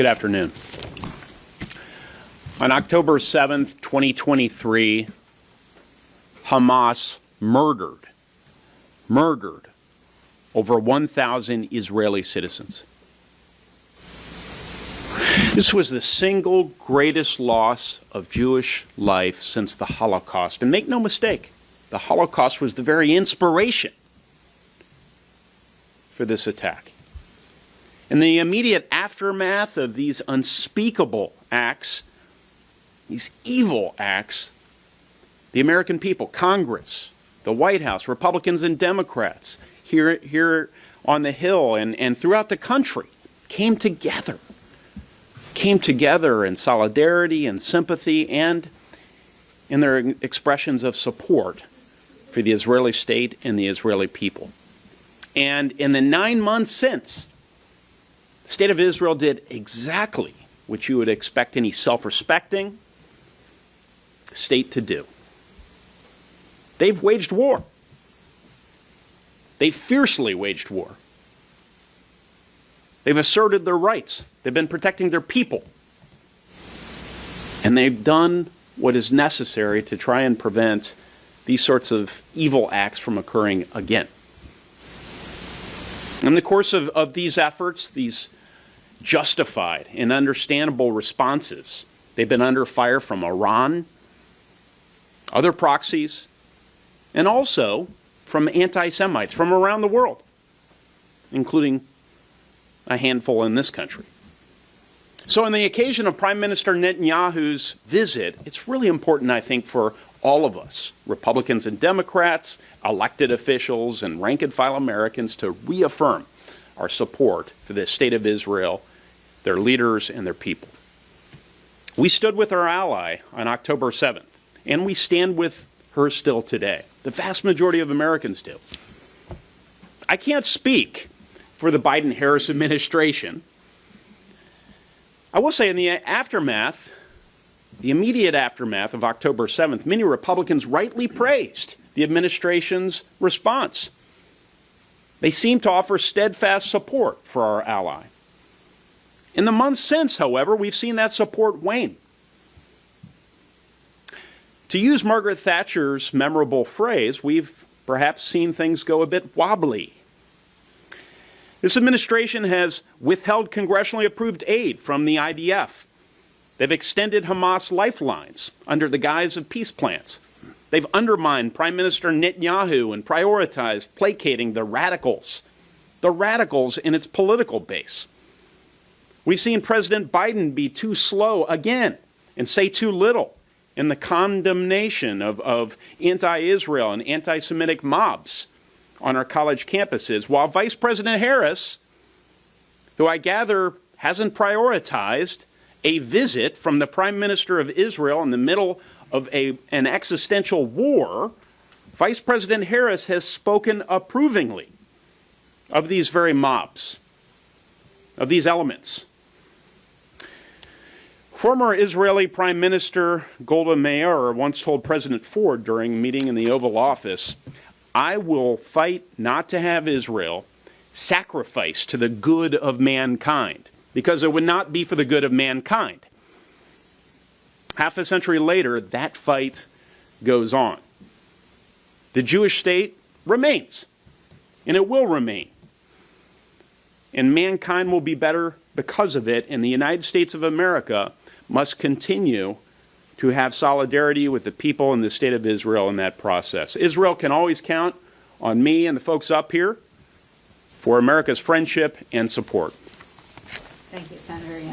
Good afternoon. On October 7th, 2023, Hamas murdered over 1,000 Israeli citizens. This was the single greatest loss of Jewish life since the Holocaust. And make no mistake, the Holocaust was the very inspiration for this attack. In the immediate aftermath of these unspeakable acts, these evil acts, the American people, Congress, the White House, Republicans and Democrats, here on the Hill and throughout the country, came together in solidarity and sympathy and in their expressions of support for the Israeli state and the Israeli people. And in the 9 months since, the state of Israel did exactly what you would expect any self-respecting state to do. They've waged war. They've fiercely waged war. They've asserted their rights. They've been protecting their people. And they've done what is necessary to try and prevent these sorts of evil acts from occurring again. In the course of these efforts, these justified and understandable responses, they've been under fire from Iran, other proxies, and also from anti-Semites from around the world, including a handful in this country. So on the occasion of Prime Minister Netanyahu's visit, it's really important, I think, for all of us, Republicans and Democrats, elected officials, and rank-and-file Americans, to reaffirm our support for the state of Israel, their leaders, and their people. We stood with our ally on October 7th, and we stand with her still today. The vast majority of Americans do. I can't speak for the Biden-Harris administration. I will say in the aftermath, the immediate aftermath of October 7th, many Republicans rightly praised the administration's response. They seemed to offer steadfast support for our ally. In the months since, however, we've seen that support wane. To use Margaret Thatcher's memorable phrase, we've perhaps seen things go a bit wobbly. This administration has withheld congressionally approved aid from the IDF. They've extended Hamas lifelines under the guise of peace plans. They've undermined Prime Minister Netanyahu and prioritized placating the radicals in its political base. We've seen President Biden be too slow again and say too little in the condemnation of anti-Israel and anti-Semitic mobs on our college campuses, while Vice President Harris, who I gather hasn't prioritized a visit from the Prime Minister of Israel in the middle of an existential war, Vice President Harris has spoken approvingly of these very mobs, of these elements. Former Israeli Prime Minister Golda Meir once told President Ford during a meeting in the Oval Office, "I will fight not to have Israel sacrificed to the good of mankind, because it would not be for the good of mankind." Half a century later, that fight goes on. The Jewish state remains, and it will remain. And mankind will be better because of it, and the United States of America must continue to have solidarity with the people in the state of Israel in that process. Israel can always count on me and the folks up here for America's friendship and support. Thank you, Senator Young.